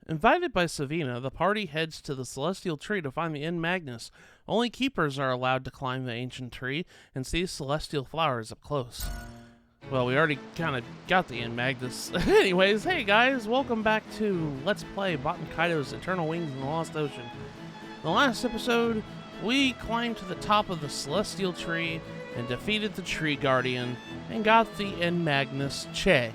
Invited by Savina, the party heads to the celestial tree to find the End Magnus. Only keepers are allowed to climb the ancient tree and see celestial flowers up close. Well, we already kind of got the End Magnus. Anyways, hey guys, welcome back to Let's Play Baten Kaitos Eternal Wings in the Lost Ocean. In the last episode, we climbed to the top of the celestial tree and defeated the tree guardian and got the End Magnus Che.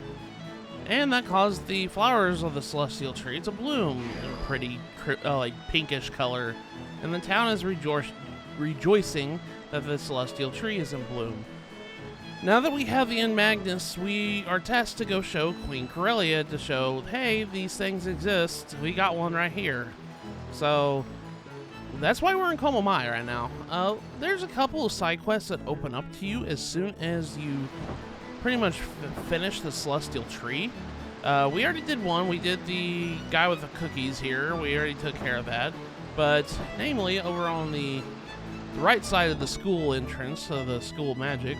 And that caused the flowers of the celestial tree to bloom in a pretty like pinkish color. And the town is rejoicing that the celestial tree is in bloom. Now that we have the End Magnus, we are tasked to go show Queen Corellia to show, hey, these things exist. We got one right here. So that's why we're in Komomai right now. There's a couple of side quests that open up to you as soon as you pretty much finish the celestial tree. We already did one. We did the guy with the cookies here. We already took care of that. But namely, over on the right side of the school entrance, so the school of magic,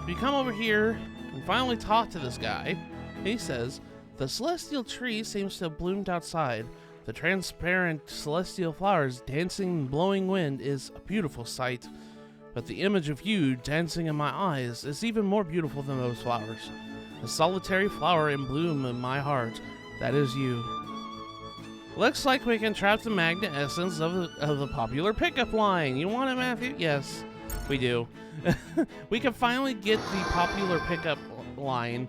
we come over here and finally talk to this guy. He says, the celestial tree seems to have bloomed outside. The transparent celestial flowers dancing in blowing wind is a beautiful sight. But the image of you dancing in my eyes is even more beautiful than those flowers. A solitary flower in bloom in my heart, that is you. Looks like we can trap the magnet essence of the popular pickup line. You want it, Matthew? Yes, we do. We can finally get the popular pickup line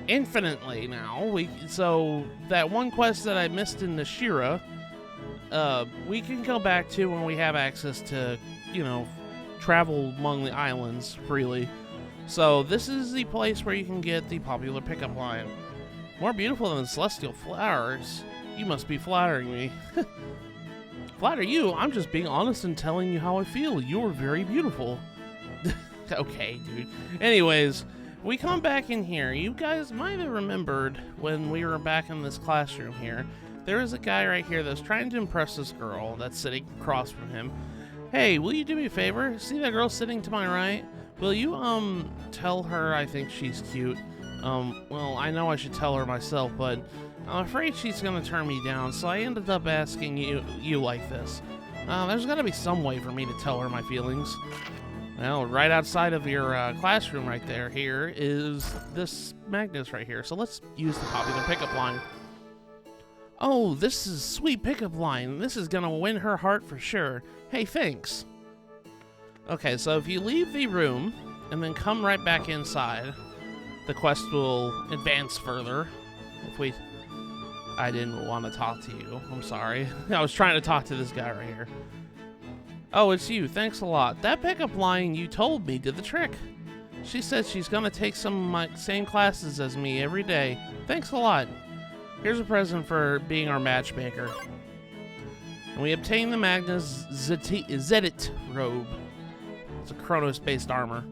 infinitely now. So that one quest that I missed in Nashira, we can go back to when we have access to, travel among the islands freely. So this is the place where you can get the popular pickup line. More beautiful than celestial flowers. You must be flattering me. Flatter you? I'm just being honest and telling you how I feel. You're very beautiful. Okay, dude. Anyways, we come back in here. You guys might have remembered when we were back in this classroom here. There is a guy right here that's trying to impress this girl that's sitting across from him. Hey, will you do me a favor? See that girl sitting to my right? Will you, tell her I think she's cute? Well, I know I should tell her myself, but I'm afraid she's gonna turn me down, so I ended up asking you like this. There's gotta be some way for me to tell her my feelings. Well, right outside of your classroom right there, here is this Magnus right here, so let's use the popular pickup line. Oh, this is a sweet pickup line. This is gonna win her heart for sure. Hey, thanks. Okay, so if you leave the room and then come right back inside, the quest will advance further. I didn't want to talk to you. I'm sorry. I was trying to talk to this guy right here. Oh, it's you. Thanks a lot. That pickup line you told me did the trick. She said she's gonna take some of my same classes as me every day. Thanks a lot. Here's a present for being our matchmaker. And we obtain the Magnus Zedit robe. It's a Chronos-based armor.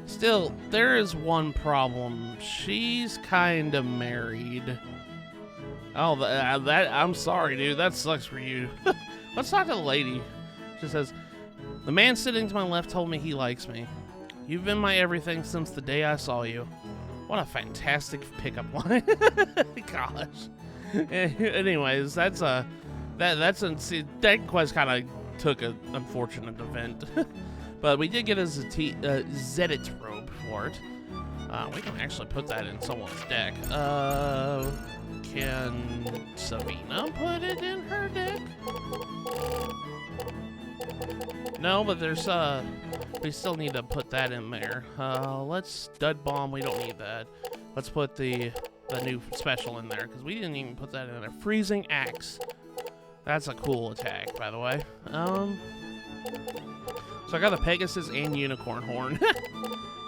Still, there is one problem. She's kind of married. Oh, I'm sorry, dude. That sucks for you. Let's talk to the lady. She says, the man sitting to my left told me he likes me. You've been my everything since the day I saw you. What a fantastic pickup line. Gosh. Anyways, that quest kind of took an unfortunate event. But we did get a Zedit robe for it. We can actually put that in someone's deck. Can Savina put it in her deck? No, but there's, we still need to put that in there. Let's stud bomb, we don't need that. Let's put the new special in there, because we didn't even put that in there. Freezing Axe. That's a cool attack, by the way. So I got the Pegasus and Unicorn Horn.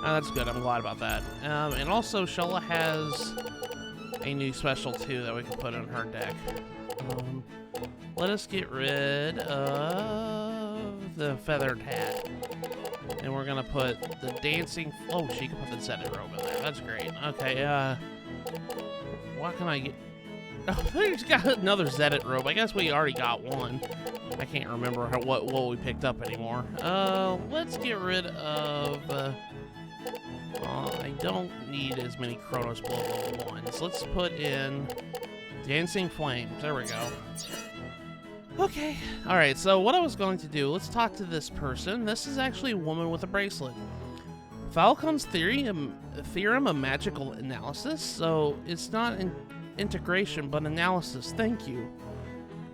That's good, I'm glad about that. And also, Shola has a new special, too, that we can put in her deck. Let us get rid of the feathered hat. And we're gonna put the dancing... Oh, she can put the Zedit robe in there. That's great. Okay, what can I get? Oh, there's got another Zedit robe. I guess we already got one. I can't remember what we picked up anymore. Let's get rid of... I don't need as many Chronos Blow level 1s. Let's put in Dancing flames. There we go. Okay. All right. So what I was going to do, let's talk to this person. This is actually a woman with a bracelet. Falcon's theorem of magical analysis. So it's not integration, but analysis. Thank you.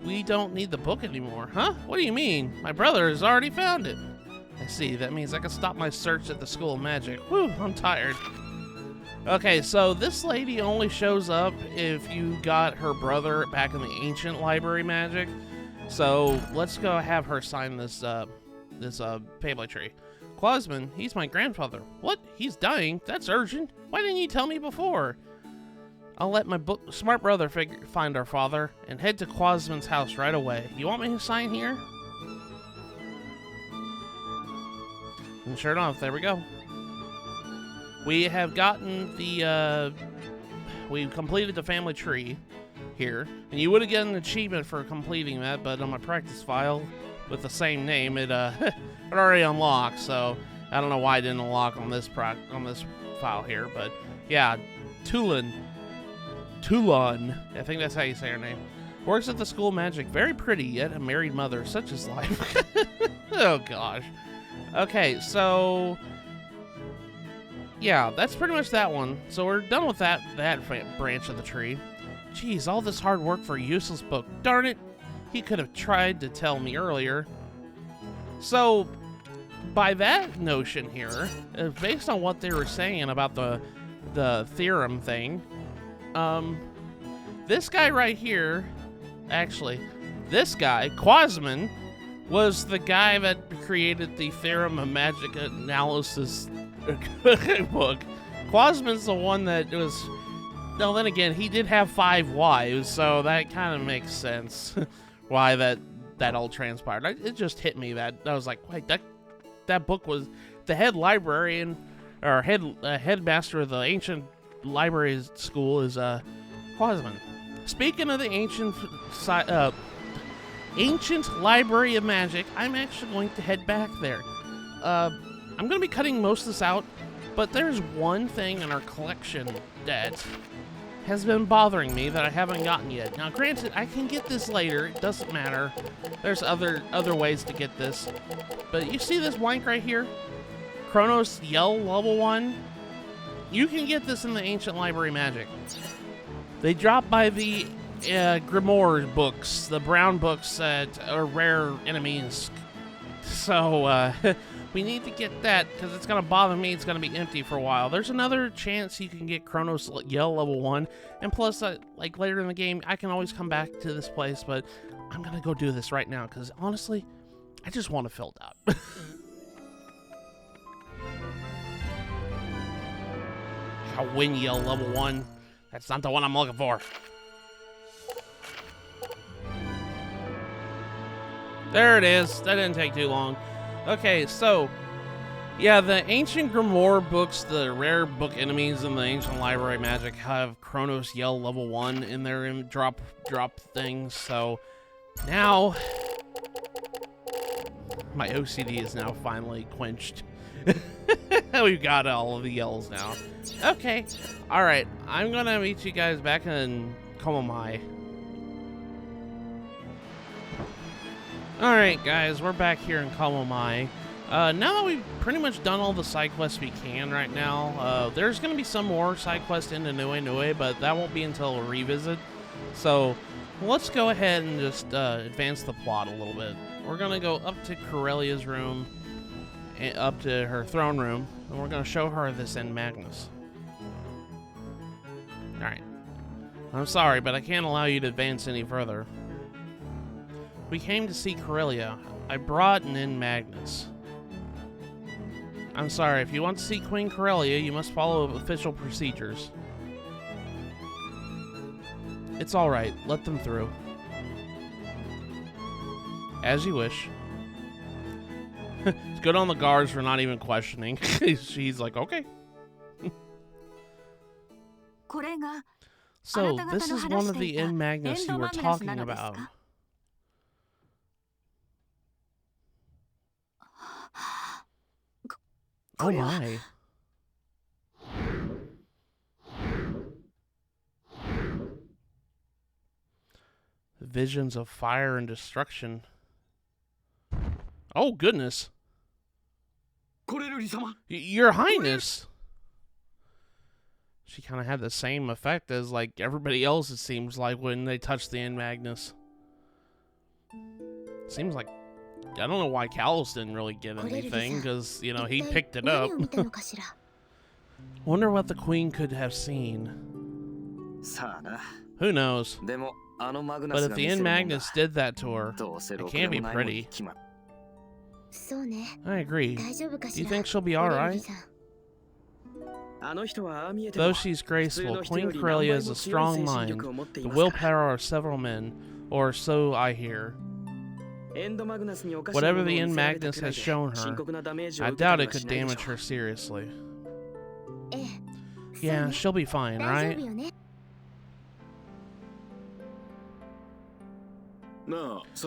We don't need the book anymore. Huh? What do you mean? My brother has already found it. I see. That means I can stop my search at the School of Magic. Whew, I'm tired. Okay, so this lady only shows up if you got her brother back in the ancient library magic. So let's go have her sign this Feyblade tree. Quasman, he's my grandfather. What? He's dying? That's urgent. Why didn't you tell me before? I'll let my smart brother find our father and head to Quasman's house right away. You want me to sign here? And sure enough, there we go. We have gotten the, we've completed the family tree here. And you would have gotten an achievement for completing that, but on my practice file with the same name, it already unlocked. So I don't know why it didn't unlock on this file here, but yeah, Tulin, I think that's how you say her name. Works at the School of Magic. Very pretty, yet a married mother. Such is life. Oh, gosh. Okay, so... yeah, that's pretty much that one. So we're done with that branch of the tree. Jeez, all this hard work for a useless book. Darn it. He could have tried to tell me earlier. So, by that notion here, based on what they were saying about the theorem thing... this guy right here, actually, this guy, Quasman, was the guy that created the Theorem of Magic Analysis book. Quasman's the one that was, no, then again, he did have 5 wives, so that kind of makes sense why that all transpired. It just hit me that I was like, wait, that book was the head librarian, or headmaster of the ancient library school is Quasman. Speaking of the ancient library of magic, I'm actually going to head back there. I'm going to be cutting most of this out, but there's one thing in our collection that has been bothering me that I haven't gotten yet. Now, granted, I can get this later. It doesn't matter. There's other ways to get this. But you see this blank right here? Chronos Yell level 1? You can get this in the Ancient Library Magic. They drop by the Grimoire books, the brown books that are rare enemies. So, we need to get that, because it's going to bother me. It's going to be empty for a while. There's another chance you can get Chronos Yell level 1. And plus, like later in the game, I can always come back to this place, but I'm going to go do this right now, because honestly, I just want to fill it out. Win Yell level 1. That's not the one I'm looking for. There it is. That didn't take too long. Okay, so yeah, the ancient Grimoire books, the rare book enemies in the ancient library magic have Chronos Yell level 1 in their drop things. So now my OCD is now finally quenched. We've got all of the yells now. Okay. Alright. I'm gonna meet you guys back in Komomai. Alright, guys. We're back here in Komomai. Now that we've pretty much done all the side quests we can right now, there's gonna be some more side quests in Anuenue, but that won't be until a revisit. So, let's go ahead and just advance the plot a little bit. We're gonna go up to Corellia's room, up to her throne room, and we're going to show her this End Magnus. Alright. I'm sorry, but I can't allow you to advance any further. We came to see Corellia. I brought an End Magnus. I'm sorry, if you want to see Queen Corellia, you must follow official procedures. It's alright, let them through. As you wish. It's good on the guards for not even questioning. She's like, okay. So, this is one of the End Magnus you were talking about. Oh my. Visions of fire and destruction. Oh, goodness. Your Highness. She kind of had the same effect as, like, everybody else, it seems like, when they touched the End Magnus. Seems like, I don't know why Kaitos didn't really get anything, because, you know, he picked it up. Wonder what the Queen could have seen. Who knows? But if the End Magnus did that to her, it can't be pretty. I agree. Do you think she'll be alright? Though she's graceful, Queen Corellia has a strong mind, the willpower of several men, or so I hear. Whatever the End Magnus has shown her, I doubt it could damage her seriously. Yeah, she'll be fine, right?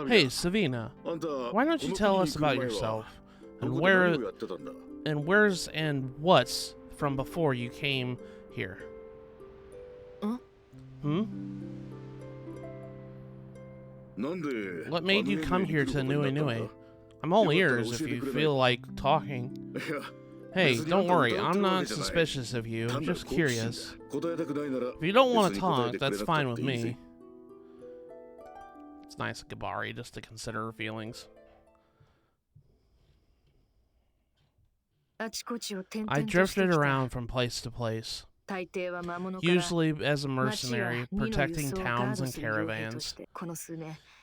Hey, Savina, why don't you tell us about yourself, and where's and what's from before you came here? What made you come here to Anuenue? I'm all ears if you feel like talking. Hey, don't worry, I'm not suspicious of you, I'm just curious. If you don't want to talk, that's fine with me. It's nice of Gabari just to consider her feelings. I drifted around from place to place, usually as a mercenary, protecting towns and caravans.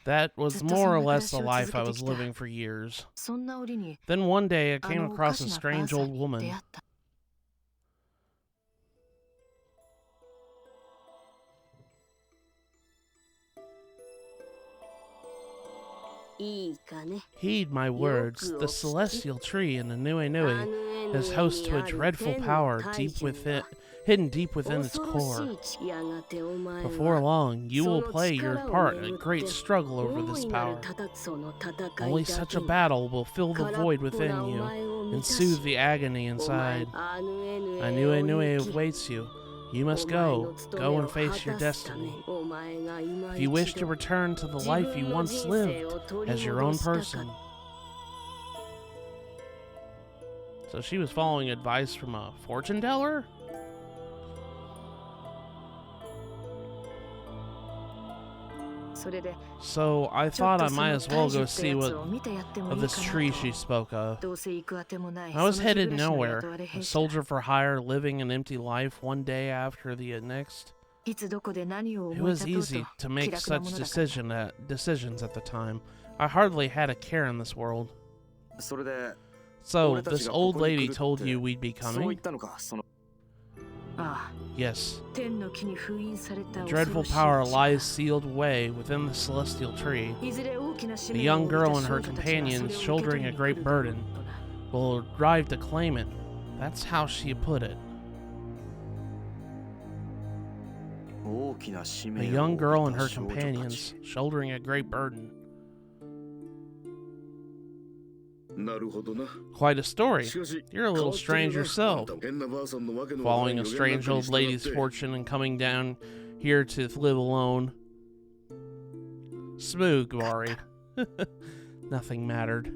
That was more or less the life I was living for years. Then one day I came across a strange old woman. Heed my words. The celestial tree in Anuenue is host to a dreadful power hidden deep within its core. Before long, you will play your part in a great struggle over this power. Only such a battle will fill the void within you and soothe the agony inside. Anuenue awaits you. You must go and face your destiny. If you wish to return to the life you once lived as your own person. So she was following advice from a fortune teller? So I thought I might as well go see what of this tree she spoke of. I was headed nowhere, a soldier for hire living an empty life one day after the next. It was easy to make such decisions at the time. I hardly had a care in this world. So this old lady told you we'd be coming? Yes. The dreadful power lies sealed away within the celestial tree. The young girl and her companions, shouldering a great burden, will arrive to claim it. That's how she put it. A young girl and her companions, shouldering a great burden. Quite a story. You're a little strange yourself, following a strange old lady's fortune and coming down here to live alone. Smooth, Gabari. Nothing mattered.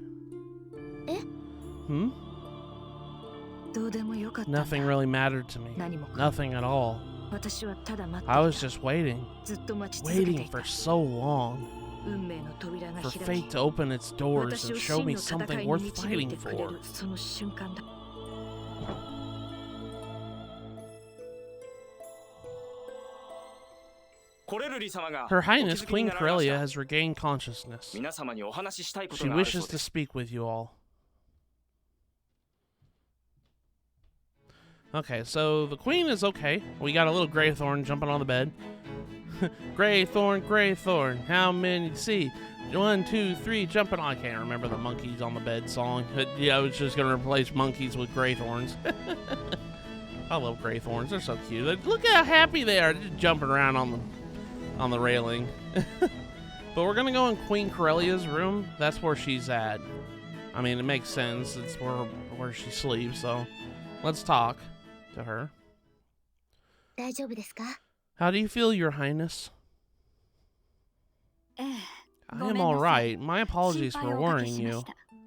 Nothing really mattered to me. Nothing at all. I was just waiting for so long. For fate to open its doors and show me something worth fighting for. Her Highness Queen Corellia has regained consciousness. She wishes to speak with you all. Okay, so the Queen is okay. We got a little Greythorn jumping on the bed. Greythorn, how many see? 1, 2, 3, jumping on. I can't remember the monkeys on the bed song. Yeah, I was just going to replace monkeys with Greythorns. I love Greythorns. They're so cute. Look how happy they are just jumping around on the railing. But we're going to go in Queen Corellia's room. That's where she's at. I mean, it makes sense. It's where she sleeps, so let's talk to her. How do you feel, Your Highness? I am alright. My apologies for worrying you.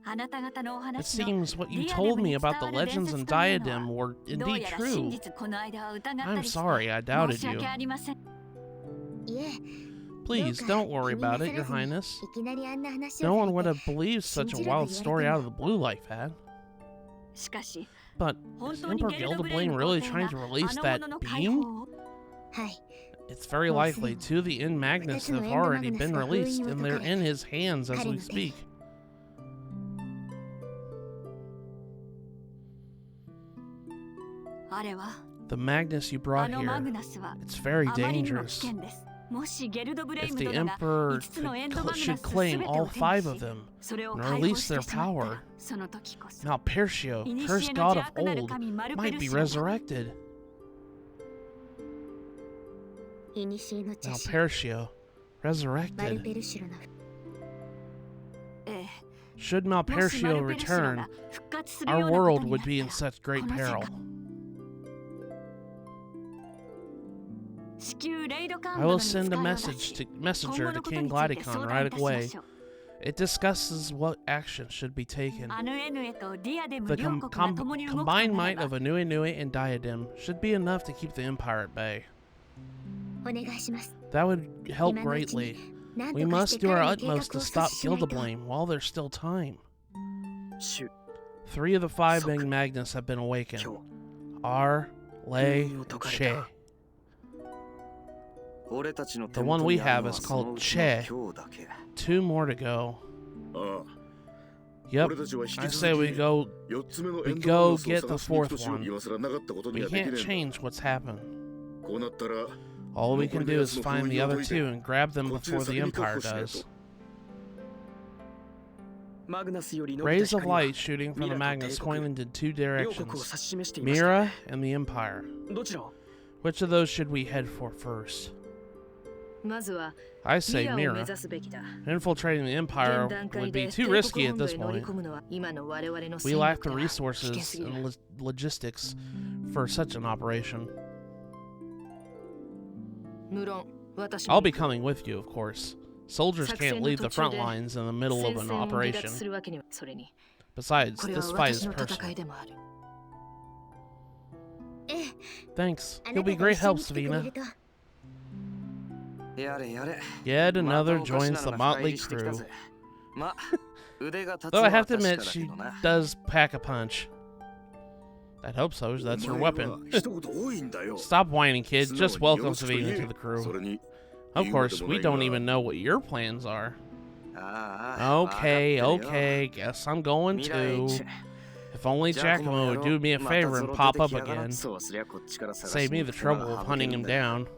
It seems what you told me about the legends and diadem were indeed true. I'm sorry I doubted you. Please, don't worry about it, Your Highness. No one would have believed such a wild story out of the blue like that. But is Emperor Gildeblame really trying to release that beam? It's very likely. Two of the End Magnus have already been released, and they're in his hands as we speak. The Magnus you brought here, it's very dangerous. If the Emperor should claim all 5 of them and release their power, Malpercio, cursed god of old, might be resurrected. Malpercio, resurrected. Should Malpercio return, our world would be in such great peril. I will send a messenger to King Glidicon right away. It discusses what action should be taken. The combined might of Anuenue and Diadem should be enough to keep the Empire at bay. That would help greatly. We must do our utmost to stop Gildeblame while there's still time. 3 of the 5 End Magnus have been awakened. R, Lei, and Che. The one we have is called Che. 2 more to go. Yep, I say we go get the 4th one. We can't change what's happened. All we can do is find the other 2 and grab them before the Empire does. Rays of light shooting from the Magnus pointed in 2 directions. Mira and the Empire. Which of those should we head for first? I say Mira. Infiltrating the Empire would be too risky at this point. We lack the resources and logistics for such an operation. I'll be coming with you, of course. Soldiers can't leave the front lines in the middle of an operation. Besides, this fight is personal. Thanks. You'll be great help, Savina. Yet another joins the motley crew. Though I have to admit, she does pack a punch. I'd hope so, that's her weapon. Stop whining, kid. Just welcome Savina to the crew. Of course, we don't even know what your plans are. Okay, guess I'm going too. If only Giacomo would do me a favor and pop up again. Save me the trouble of hunting him down.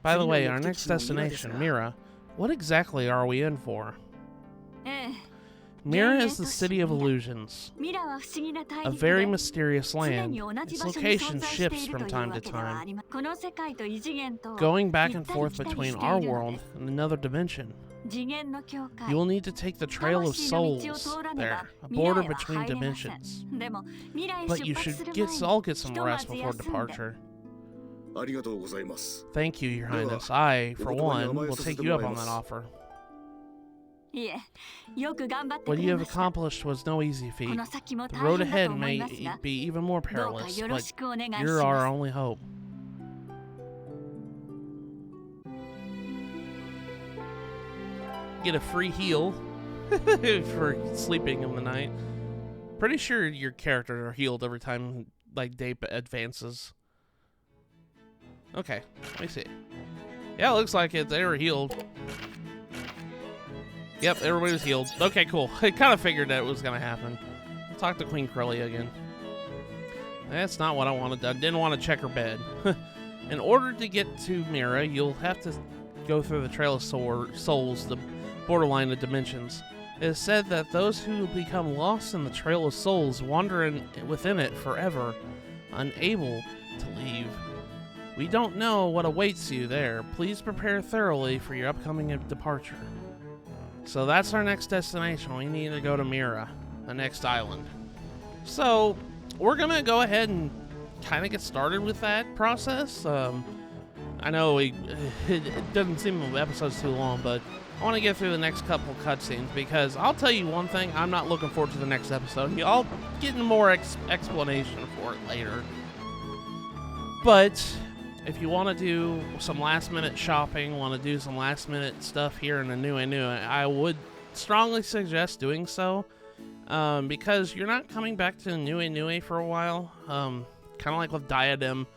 By the way, our next destination, Mira, what exactly are we in for? Mira is the city of illusions, a very mysterious land. Its location shifts from time to time, going back and forth between our world and another dimension. You will need to take the Trail of Souls there, a border between dimensions. But you should all get some rest before departure. Thank you, Your Highness. I, for one, will take you up on that offer. What you have accomplished was no easy feat. The road ahead may be even more perilous, but you're our only hope. Get a free heal for sleeping in the night. Pretty sure your characters are healed every time day advances. Okay, let me see. Yeah, it looks like it. They were healed. Yep, everybody was healed. Okay, cool. I kind of figured that was going to happen. Talk to Queen Corellia again. That's not what I wanted. I didn't want to check her bed. In order to get to Mira, you'll have to go through the Trail of Souls, the borderline of dimensions. It is said that those who become lost in the Trail of Souls wander within it forever, unable to leave. We don't know what awaits you there. Please prepare thoroughly for your upcoming departure. So that's our next destination. We need to go to Mira, the next island. So we're going to go ahead and kind of get started with that process. I know it doesn't seem the episode's too long, but I want to get through the next couple cutscenes because I'll tell you one thing, I'm not looking forward to the next episode. I'll get more explanation for it later. But if you want to do some last-minute shopping, want to do some last-minute stuff here in Anuenue, I would strongly suggest doing so because you're not coming back to Anuenue for a while. Kind of like with Diadem.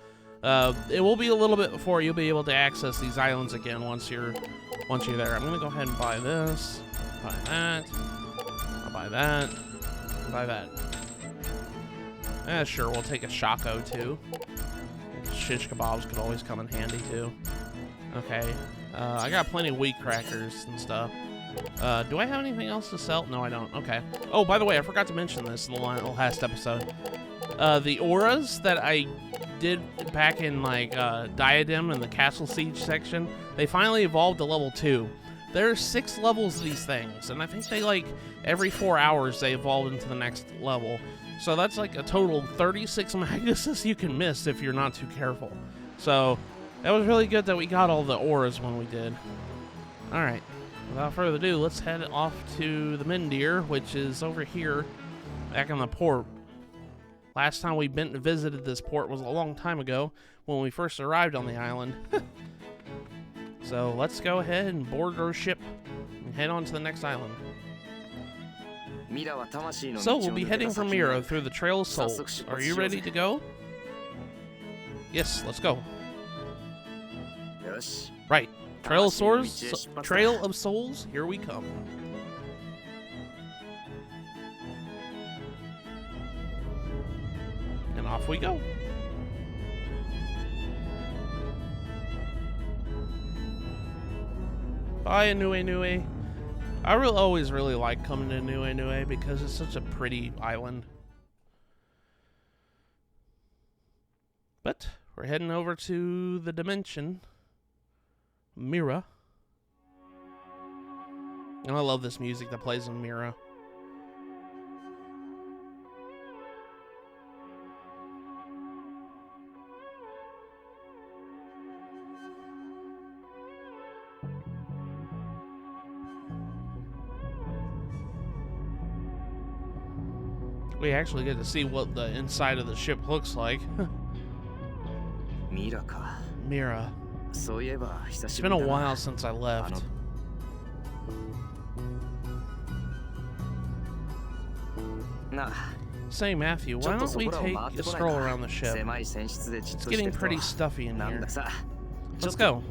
It will be a little bit before you'll be able to access these islands again once you're there. I'm gonna go ahead and buy this, buy that, I'll buy that, buy that. Sure, we'll take a Shako too. Shish kebabs could always come in handy too. Okay, I got plenty of wheat crackers and stuff. Do I have anything else to sell? No, I don't. Okay. Oh, by the way, I forgot to mention this in the last episode. The auras that I did back in like Diadem and the Castle Siege section, they finally evolved to level 2. There's 6 levels of these things, and I think they like every 4 hours they evolve into the next level. So that's like a total of 36 Magnuses you can miss if you're not too careful. So that was really good that we got all the auras when we did. Alright, without further ado, let's head off to the Mindir, which is over here back in the port. Last time we visited this port was a long time ago when we first arrived on the island. So let's go ahead and board our ship and head on to the next island. So we'll be heading from Mira through the Trail of Souls. Are you ready to go? Yes, let's go. Right. Trail of Souls, here we come. And off we go. Bye, Anuenue. I always really like coming to Anuenue because it's such a pretty island. But we're heading over to the dimension, Mira. And I love this music that plays in Mira. We actually get to see what the inside of the ship looks like. Mira. It's been a while since I left. Say, Matthew, why don't we take a stroll around the ship? It's getting pretty stuffy in here. Let's go.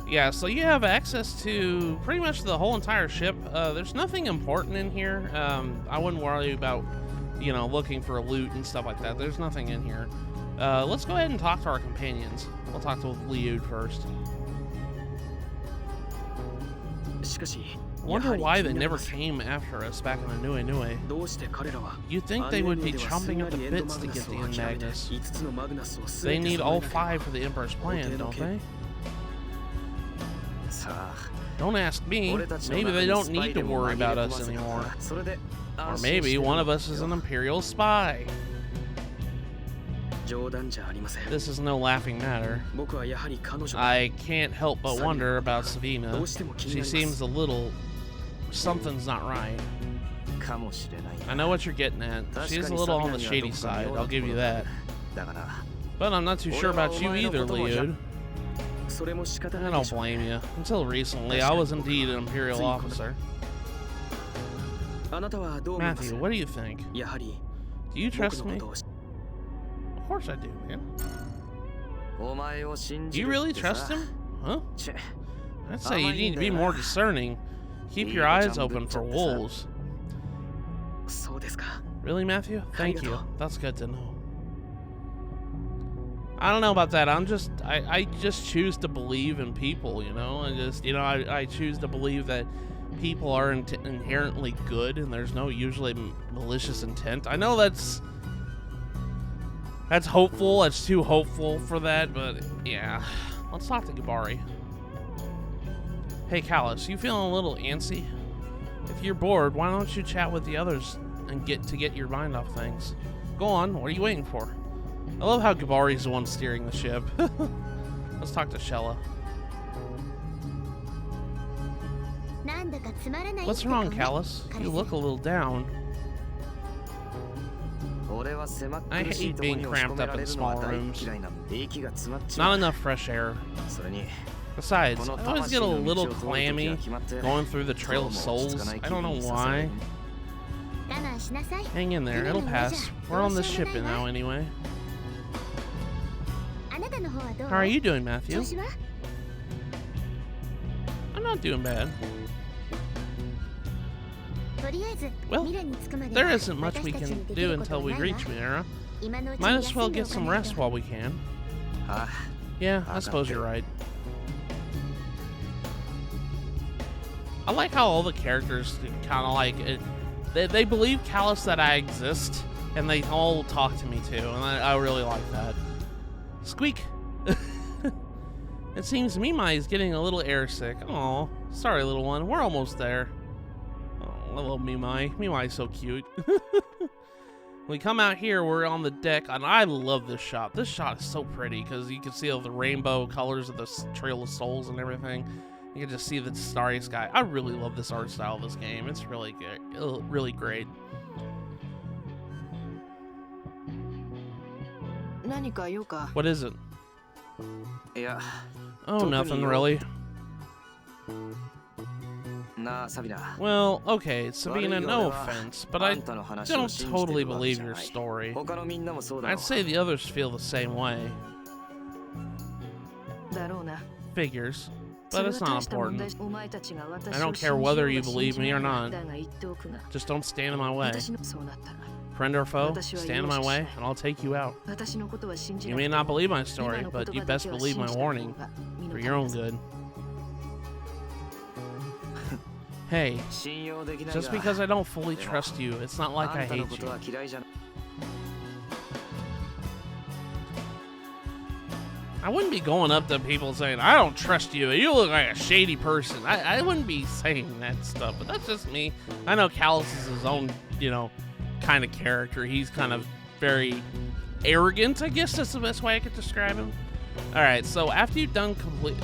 Yeah, so you have access to pretty much the whole entire ship. There's nothing important in here. I wouldn't worry about, you know, looking for loot and stuff like that. There's nothing in here. Let's go ahead and talk to our companions. We'll talk to Liud first. I wonder why they never came after us back in Anuenue. You'd think they would be chomping at the bits to get the End Magnus. They need all 5 for the Emperor's plan, don't they? Don't ask me. Maybe they don't need to worry about us anymore. Or maybe one of us is an Imperial spy. This is no laughing matter. I can't help but wonder about Savina. She seems a little... something's not right. I know what you're getting at. She's a little on the shady side, I'll give you that. But I'm not too sure about you either, Liud. I don't blame you. Until recently, I was indeed an Imperial officer. Matthew, what do you think? Do you trust me? Of course I do, man. Do you really trust him? Huh? I'd say you need to be more discerning. Keep your eyes open for wolves. Really, Matthew? Thank you. That's good to know. I don't know about that. I just choose to believe in people, you know? I choose to believe that people are inherently good and there's no usually malicious intent. I know that's hopeful. That's too hopeful for that, but yeah. Let's talk to Gabari. Hey, Callus, you feeling a little antsy? If you're bored, why don't you chat with the others and get your mind off things? Go on, what are you waiting for? I love how Gabari's the one steering the ship. Let's talk to Shella. What's wrong, Callus? You look a little down. I hate being cramped up in small rooms. Not enough fresh air. Besides, I always get a little clammy going through the Trail of Souls. I don't know why. Hang in there, it'll pass. We're on this ship now anyway. How are you doing, Matthew? I'm not doing bad. Well, there isn't much we can do until we reach Mira. Might as well get some rest while we can. Yeah, I suppose you're right. I like how all the characters kind of like it. They believe Callus that I exist, and they all talk to me too, and I really like that. Squeak! It seems Mimai is getting a little airsick. Aw, sorry little one, we're almost there. Oh, I love Mimai. Mimai's so cute. We come out here, we're on the deck, and I love this shot. This shot is so pretty, because you can see all the rainbow colors of the Trail of Souls and everything. You can just see the starry sky. I really love this art style of this game. It's really good, really great. What is it? Oh, nothing really. Well, okay, Sabina, no offense, but I don't totally believe your story. I'd say the others feel the same way. Figures. But it's not important. I don't care whether you believe me or not. Just don't stand in my way. Friend or foe, stand in my way, and I'll take you out. You may not believe my story, but you best believe my warning, for your own good. Hey, just because I don't fully trust you, it's not like I hate you. I wouldn't be going up to people saying, I don't trust you, you look like a shady person. I wouldn't be saying that stuff, but that's just me. I know Callus is his own, you know, kind of character. He's kind of very arrogant, I guess that's the best way I could describe him. Alright, so after you've done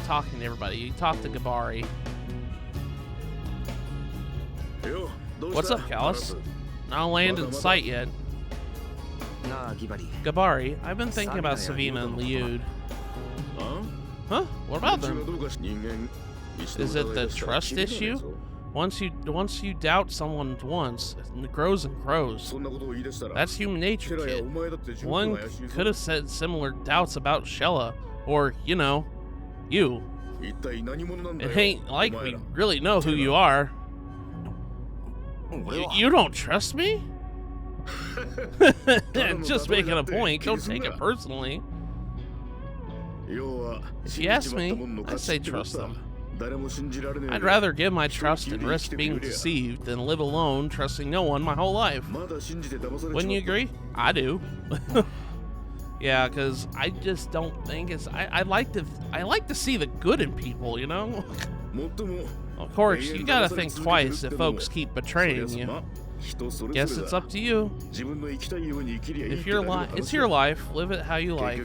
talking to everybody, you talk to Gabari. What's up, Callus? Not land in sight yet. Gabari, I've been thinking about Savina and Liud. Huh? What about them? Is it the trust issue? Once you doubt someone once, it grows and grows. That's human nature, kid. One could have said similar doubts about Shella, or, you know, you. It ain't like we really know who you are. You don't trust me? Just making a point, don't take it personally. If you ask me, I'd say trust them. I'd rather give my trust and risk being deceived than live alone, trusting no one my whole life. Wouldn't you agree? I do. Yeah, because I just don't think it's. I like to see the good in people, you know. Of course, you gotta think twice if folks keep betraying you. Guess it's up to you. If it's your life, live it how you like.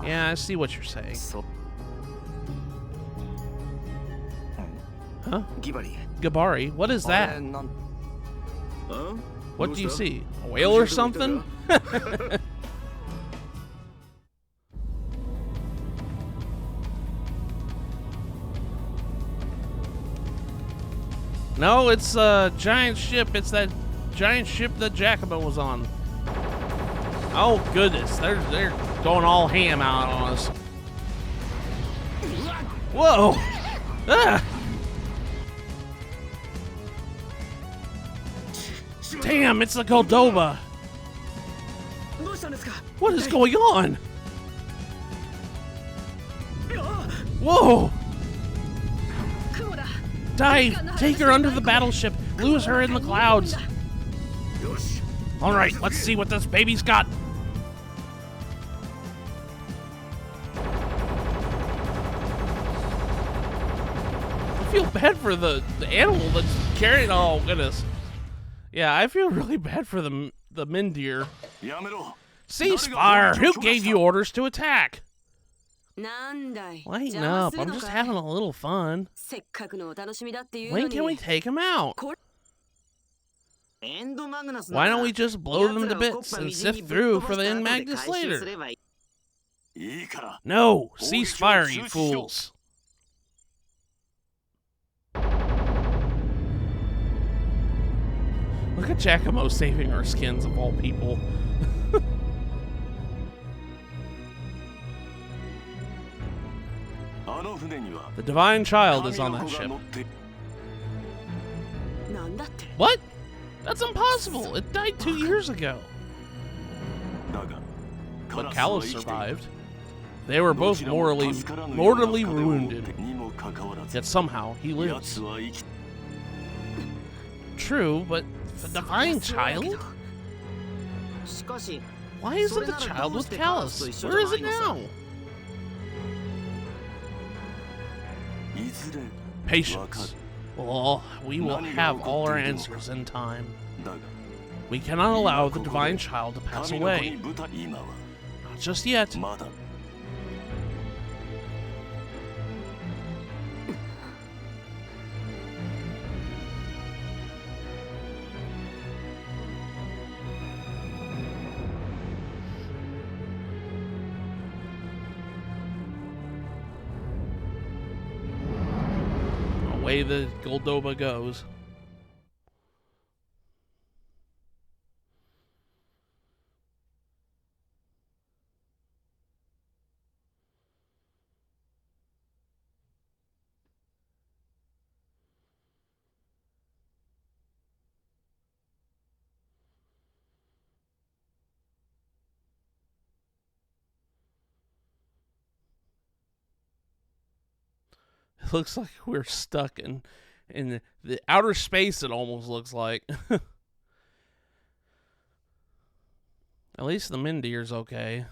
Yeah, I see what you're saying. Huh? Gabari, what is that? What do you see? A whale or something? No, it's a giant ship. It's that giant ship that Jacobin was on. Oh goodness, they're going all ham out on us. Whoa! Ah! Damn, it's the Goldova. What is going on? Whoa! Dive! Take her under the battleship. Lose her in the clouds. All right, let's see what this baby's got. I feel bad for the animal that's carrying. Oh goodness. Yeah, I feel really bad for the Mindir. Ceasefire! Who gave you orders to attack? Lighten up, I'm just having a little fun. When can we take him out? Why don't we just blow them to bits and sift through for the End Magnus later? No! Ceasefire, you fools! Look at Giacomo saving our skins of all people. The Divine Child is on that ship. What? That's impossible! It died 2 years ago. But Kaitos survived. They were both mortally wounded. Yet somehow he lives. True, but the Divine Child? Why isn't the child with Kaitos? Where is it now? Patience. Well, we will have all our answers in time. We cannot allow the Divine Child to pass away. Not just yet. Away the Goldoba goes. It looks like we're stuck in the outer space, it almost looks like. At least the Mindir's okay.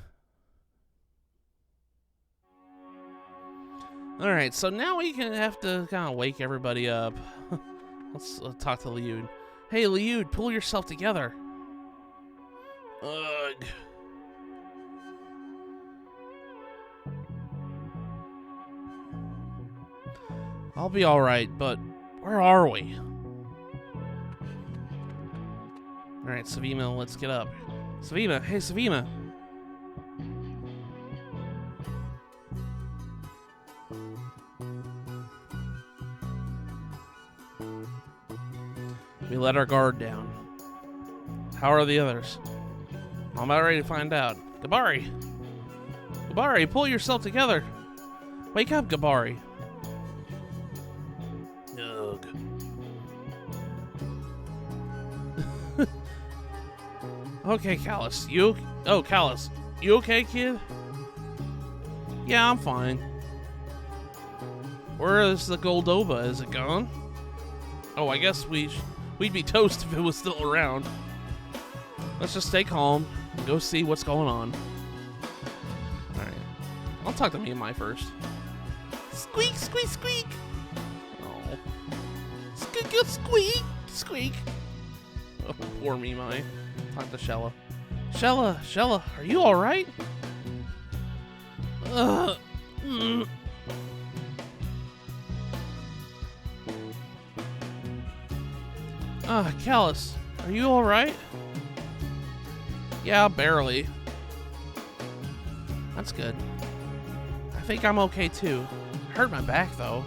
Alright, so now we can have to kind of wake everybody up. Let's talk to Liud. Hey, Liud, pull yourself together. Ugh. I'll be alright, but where are we? Alright, Savima, let's get up. Savima, hey Savima! We let our guard down. How are the others? I'm about ready to find out. Gabari! Gabari, pull yourself together! Wake up, Gabari! Okay, Kaitos, Kaitos, you okay, kid? Yeah, I'm fine. Where is the Goldoba? Is it gone? Oh, I guess we'd be toast if it was still around. Let's just stay calm and go see what's going on. Alright. I'll talk to Mimai first. Squeak, squeak, squeak! Oh. Squeak, squeak, squeak! Oh, poor Mimai. Talk to Shella. Shella, are you alright? Kaitos, are you alright? Yeah, barely. That's good. I think I'm okay too. I hurt my back though.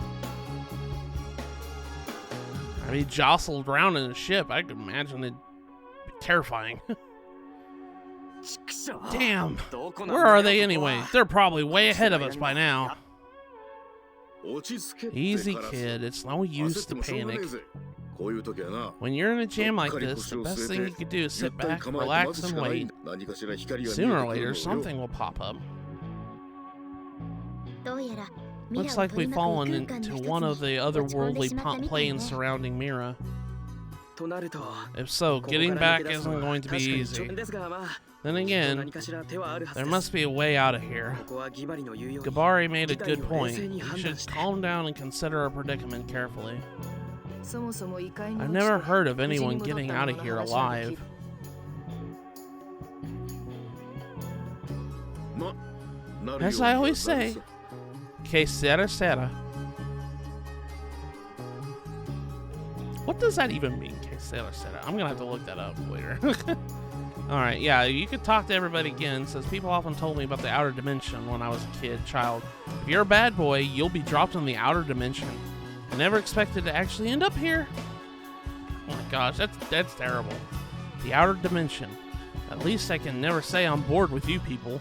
I mean, jostled around in a ship. I could imagine it'd be terrifying. Damn! Where are they anyway? They're probably way ahead of us by now. Easy, kid. It's no use to panic. When you're in a jam like this, the best thing you can do is sit back, relax, and wait. Sooner or later, something will pop up. Looks like we've fallen into one of the otherworldly planes surrounding Mira. If so, getting back isn't going to be easy. Then again, there must be a way out of here. Gabari made a good point. We should calm down and consider our predicament carefully. I've never heard of anyone getting out of here alive. As I always say, que sera sera. What does that even mean, que sera sera? I'm gonna have to look that up later. Alright, yeah, you could talk to everybody again. Says people often told me about the outer dimension when I was a child. If you're a bad boy, you'll be dropped in the outer dimension. I never expected to actually end up here. Oh my gosh, that's terrible. The outer dimension. At least I can never say I'm bored with you people.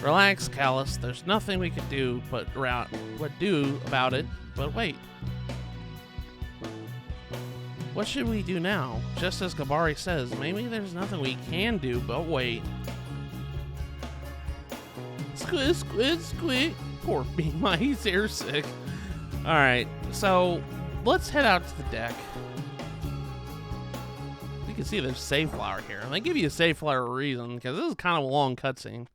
Relax, Callus. There's nothing we could do do about it. But wait. What should we do now? Just as Gabari says, maybe there's nothing we can do, but wait. Squid. Poor Mima, he's airsick. Alright, so let's head out to the deck. You can see there's save flower here. And they give you a save flower reason, because this is kind of a long cutscene.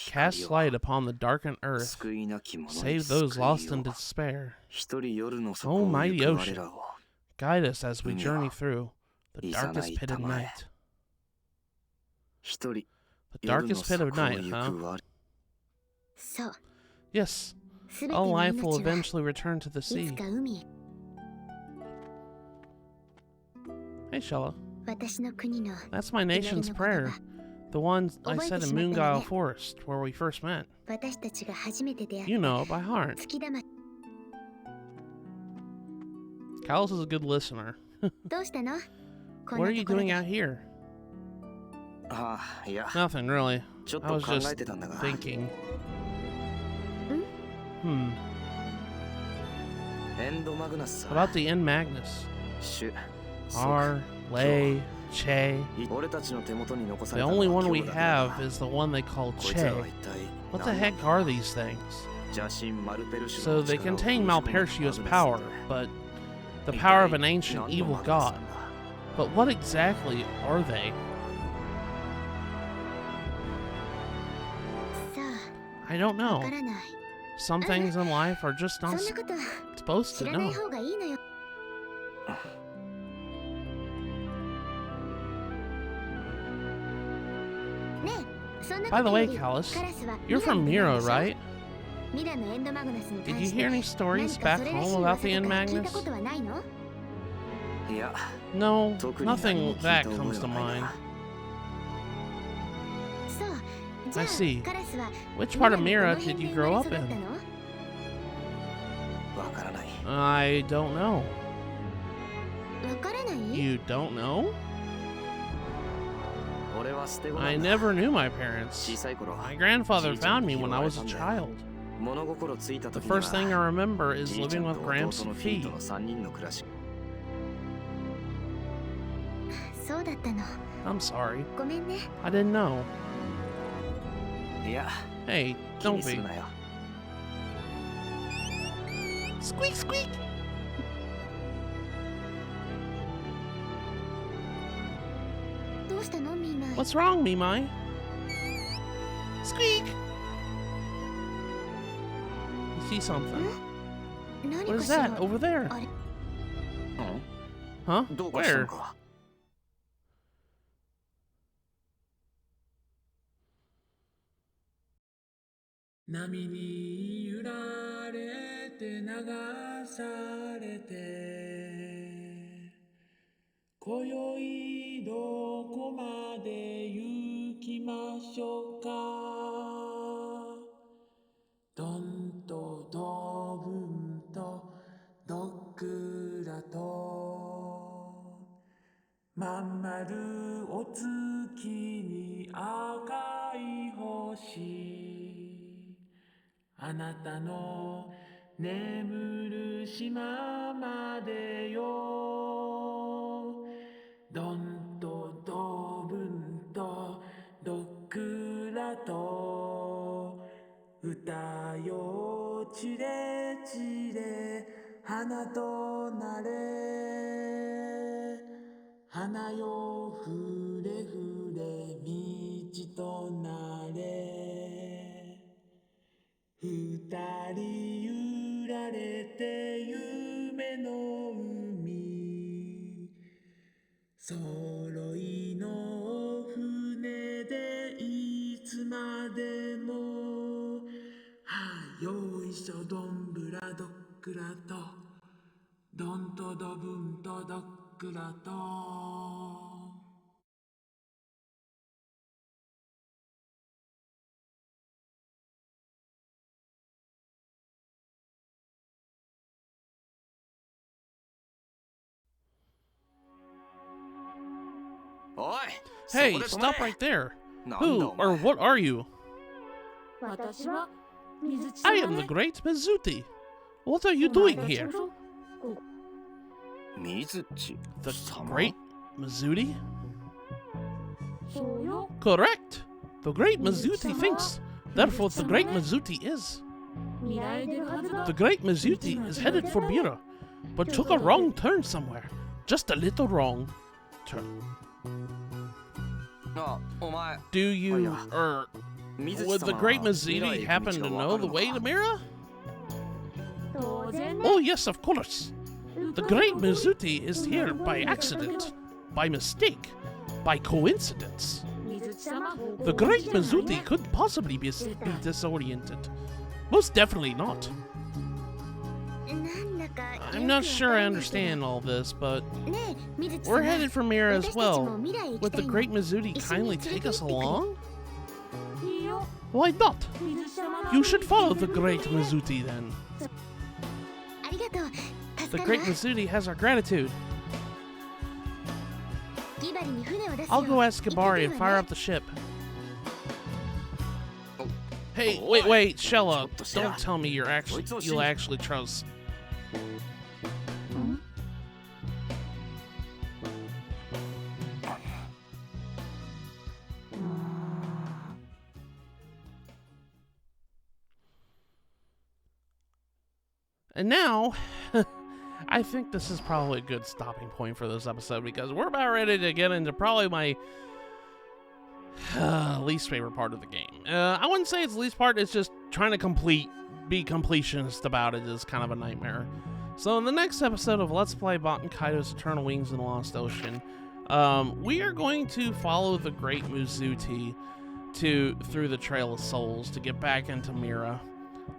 Cast light upon the darkened earth. Save those lost in despair. O mighty ocean, guide us as we journey through the darkest pit of night. The darkest pit of night, huh? Yes. All life will eventually return to the sea. Hey, Shella. That's my nation's prayer. The one I said in Moongile Forest, where we first met. You know it by heart. Callus is a good listener. What are you doing out here? Nothing, really. I was just thinking. About the End Magnus. Lay, Che. The only one we have is the one they call Che. What the heck are these things? So they contain Malpercia's power, but the power of an ancient evil god. But what exactly are they? I don't know. Some things in life are just not supposed to know. By the way, Callus, you're from Mira, right? Did you hear any stories back home about the End Magnus? No, nothing that comes to mind. I see. Which part of Mira did you grow up in? I don't know. You don't know? I never knew my parents. My grandfather found me when I was a child. The first thing I remember is living with Gramps and Fee. I'm sorry. I didn't know. Hey, don't be. Squeak, squeak! What's wrong, Mimai? Squeak! You see something? What is that over there? Huh? Where? 揃いの船でいつまでもよいしょどんぶらどっくらとどんとどぶんとどっくらと。Hey, stop right there. Who or what are you? I am the great Mizuti. What are you doing here? The great Mizuti? Correct. The great Mizuti thinks. Therefore, the great Mizuti is. The great Mizuti is headed for Mira, but took a wrong turn somewhere. Just a little wrong turn. Do you, would the great Mizuti happen to know the way to Mira? Oh yes, of course. The great Mizuti is here by accident, by mistake, by coincidence. The great Mizuti couldn't possibly be disoriented. Most definitely not. I'm not sure I understand all this, but we're headed for Mira as well. Would the great Mizuti kindly take us along? Why not? You should follow the great Mizuti then. The great Mizuti has our gratitude. I'll go ask Gibari and fire up the ship. Hey, wait, Shella, don't tell me you'll actually trust. And now, I think this is probably a good stopping point for this episode because we're about ready to get into probably my least favorite part of the game. I wouldn't say it's the least part, it's just trying to be completionist about it is kind of a nightmare. So in the next episode of Let's Play Baten Kaitos Eternal Wings in the Lost Ocean, we are going to follow the great Mizuti through the Trail of Souls to get back into Mira.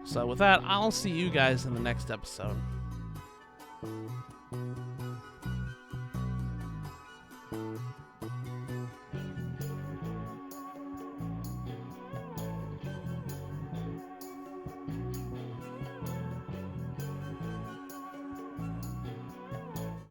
So with that, I'll see you guys in the next episode.